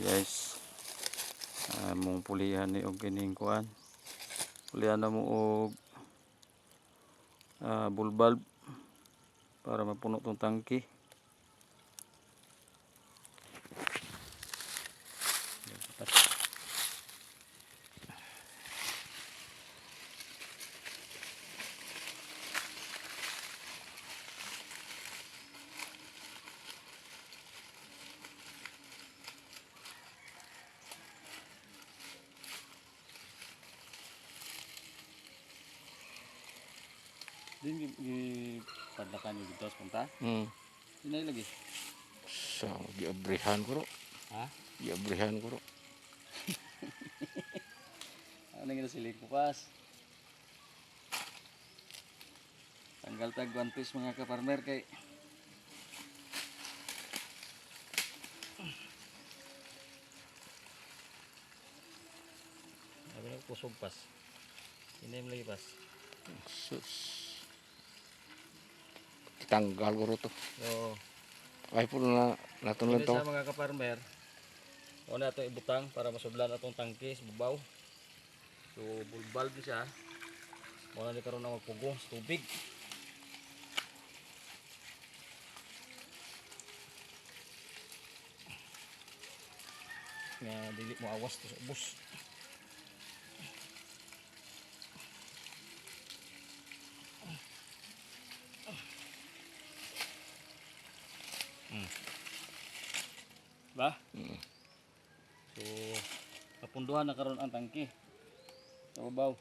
guys, mong pulihan ni og kining kuan. Pulihan na mo og bull bulb para mapuno tong tangke. Din padlakan yung dito punta. Dinay lagi. So, giabrihan ko ro. Ha? Giabrihan ko ro. Ano nga silik bukas? Tanggal tag guantes mga kaparmer kay Abi na kusog pas. Ini lagi pas. Sus. Tanggal ko ro to. So, Ay po na natulog ini to. sa mga kaparmer. Una ito ibutang para masublan atong tangke sa babaw. So, bulbal din siya. Muna di karoon na magpugong sa tubig. Nga dili mo awas to sa ubos. Ba? So, kapunduhan na karon ang tangke. Sa babaw.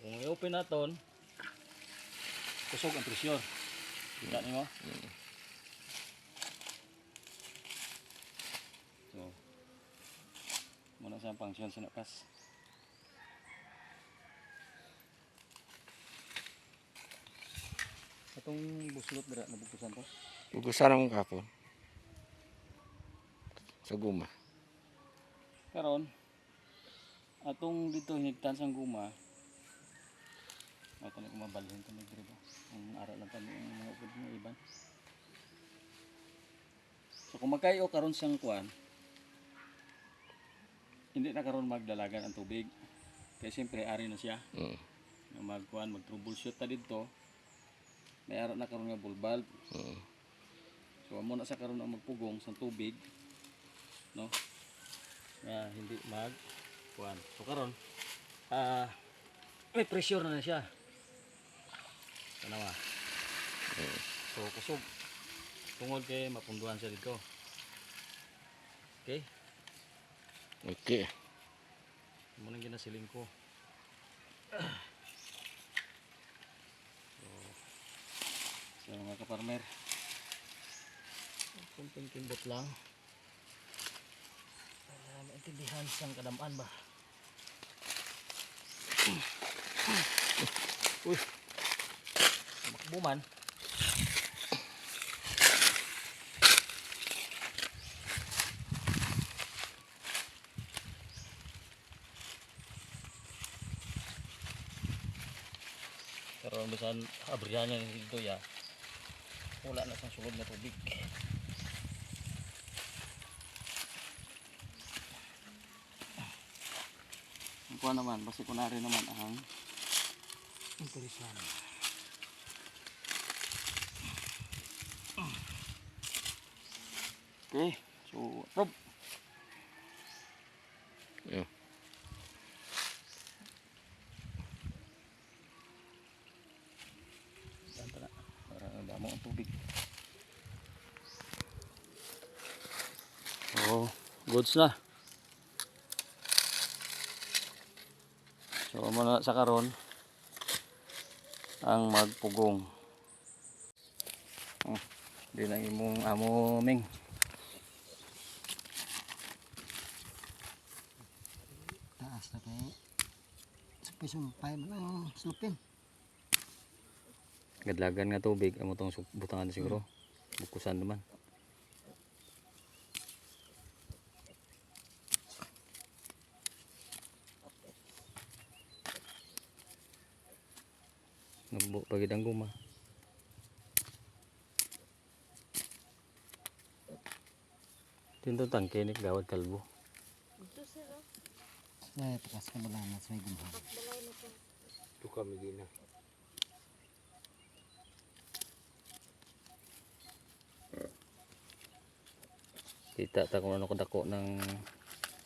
Kung i-open naton, kusog ang presyor. Kita nimo? So, muna sa function sinakas. Atong buslot dira nabugtusan to. Ugusan ang kapon. Sa guma. Karon atong dito hinigtan sang guma. Ato na kumabalhin to ni diri ba. Ang ara lang tani ang mga upod mo iban. So kung magkayo karon sang kuan, hindi na karon magdalagan ang tubig. Kaya siyempre ari na siya. Nga magkuan mag-troubleshoot ta didto. May ara na karon nga bulb. So amo na sa karon ang magpugong sa tubig, no? Nga hindi mag kuan. So karon may pressure na siya. Tanawa. So kusog. Tungod kay mapunduhan siya dito. Okay? Okay. Muna ginasiling ko. So mga kaparmer, kunting kimbot lang para maintindihan sang kadamaan ba. Uy, makbuman. Pero bisan abrihan niya dito ya, wala na sang sulod na tubig. Ang kuha naman, basta kunari naman ang interesan. Okay, so Rob. Yeah. Tara, para damo ang tubig. Oh, goods na. So muna sa karon ang magpugong. Di na imong amoming. Taas na kay sa pisong 5 lang slupin. Gadlagan nga tubig amo tong butangan siguro. Bukusan naman. Nagbo pagid ang guma. Tinto tangke ni gawad kalbo. Ito sir, oh. Takas ka bala na sa may gumha. Balay na to. Ito kami gina. Kita ta kung ano kadako ng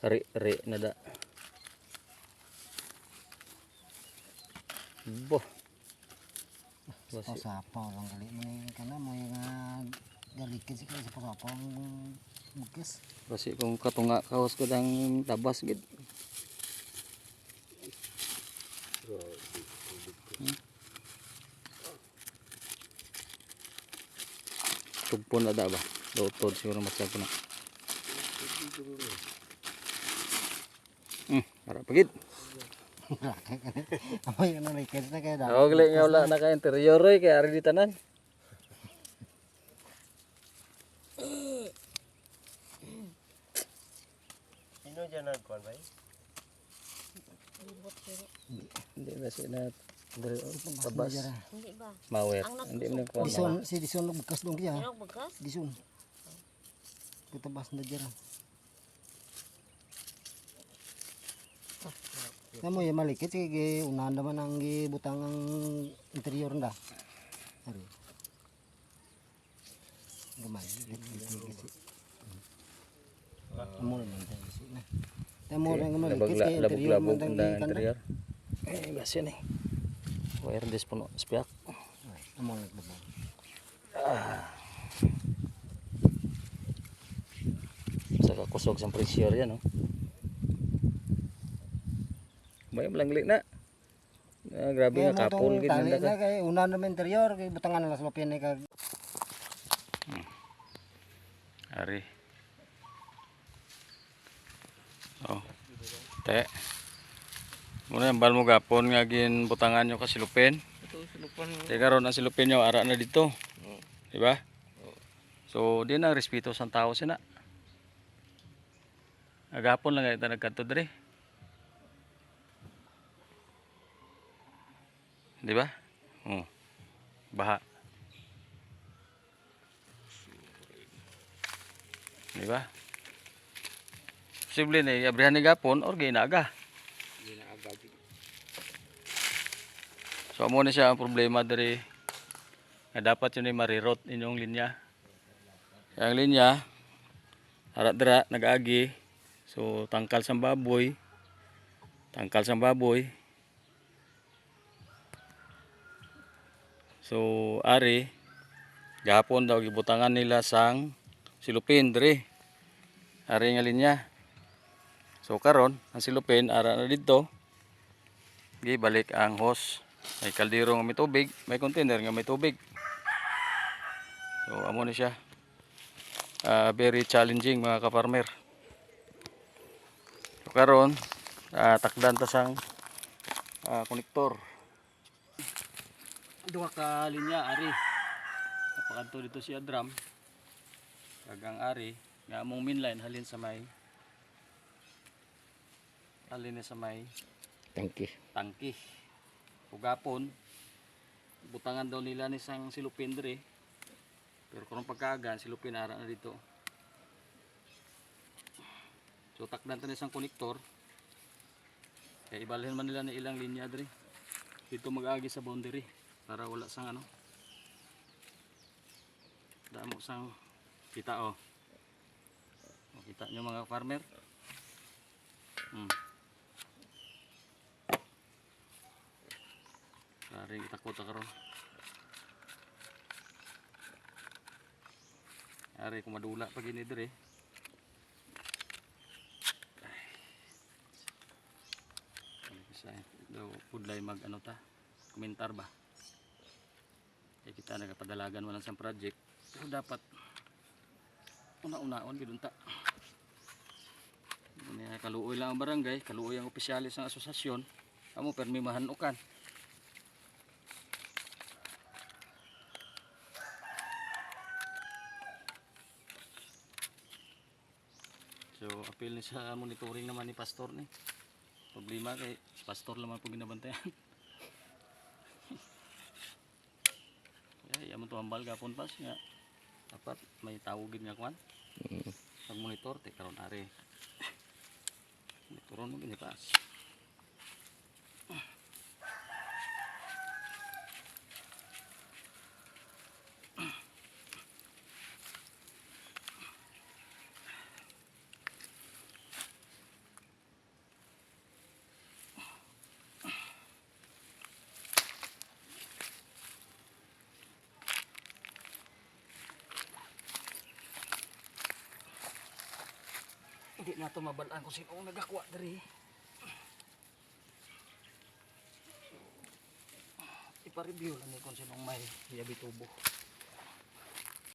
ri na da. Boh. Sapaw lang gali mo ni kana mo yung galikid sa sapaw ang bukis. Basi kung katunga kaos ko dang tabas gid. Tugpon na da ba? Dotod siguro masyag ko na. Para pagid. Amoy ano likid na kaya Ako gali nga wala na ka interior oy kay ari di tanan. Sino dyan nagkuhan ba? Libot sir. Hindi na sila tabas. Hindi ba? Mawer. Ang Hindi mo ko. Dison si dison bekas dong kaya. Pero bagas? Dison. Kutabas na dyan. Kamu ya malikit sige unahan naman ang gibutang ang interior nda. Ari. Gamay. Amo naman tayo kasi na. Tamo rin nga malikit kay interior man tang interior. Eh basi ni. Wireless puno spiak. Amo naglabang. Saka kusog sa pressure yan, no? May malangli na. Grabe nga kapul gid Tali nanda ka. na kay unahan naman interior kay butangan na sa lopyan ni kag Ari. Oh. Te. Muna yung bal mo gapon nga gin butangan nyo ka silupin. Ito silupan. Di karon ang silupin nyo ara na dito. Di ba? So di na respeto sa tao sina. Agapon lang ita nagkadto diri. Di ba? Baha. Di ba? Posible na iabrihan ni gapon or ginaga. Ginaagad. So amo na siya ang problema diri nga dapat yun ay marirot inyong linya. Ang linya harat dira nag-agi. So tangkal sang baboy. Tangkal sang baboy. So ari gahapon daw gibutangan nila sang silupin diri. Ari nga linya. So karon ang silupin ara na dito. Gibalik ang hose. May kaldero nga may tubig, may container nga may tubig. So amo na siya. Very challenging mga kaparmer. So karon takdan ta sang konektor. Duha ka linya ari. Napakadto dito siya drum. Kagang ari nga among mainline halin sa may tangki. Ugapon butangan daw nila ni sang silupin diri. Pero kung pagkaagan silupin ara na dito. So takdan ta ni sang konektor. Kaya ibalhin man nila ni ilang linya diri. Dito mag-agi sa boundary para wala sang ano. Damo sang kita oh. Kita nyo mga farmer. Dari takot karon. Ari kumadula pag ini dire. Bisa daw pudlay mag ano ta. Komentar ba. Kaya kita nagapadalagan man sa project. Pero dapat una-unaon gid unta. Kaluoy lang ang barangay, kaluoy ang opisyalis ng asosasyon. Amo permi mahanukan. So apil ni sa monitoring naman ni pastor ni. Problema kay pastor naman po ginabantayan. Ay amon to ambal gapon pas nga dapat may tawagin nga kwan. pag monitor te karon ari monitoron mo gini taas. Hindi na ito mabalaan kung sino ang nagakuha dari. Ipa-review lang ni kung sinong may hiyabi tubo.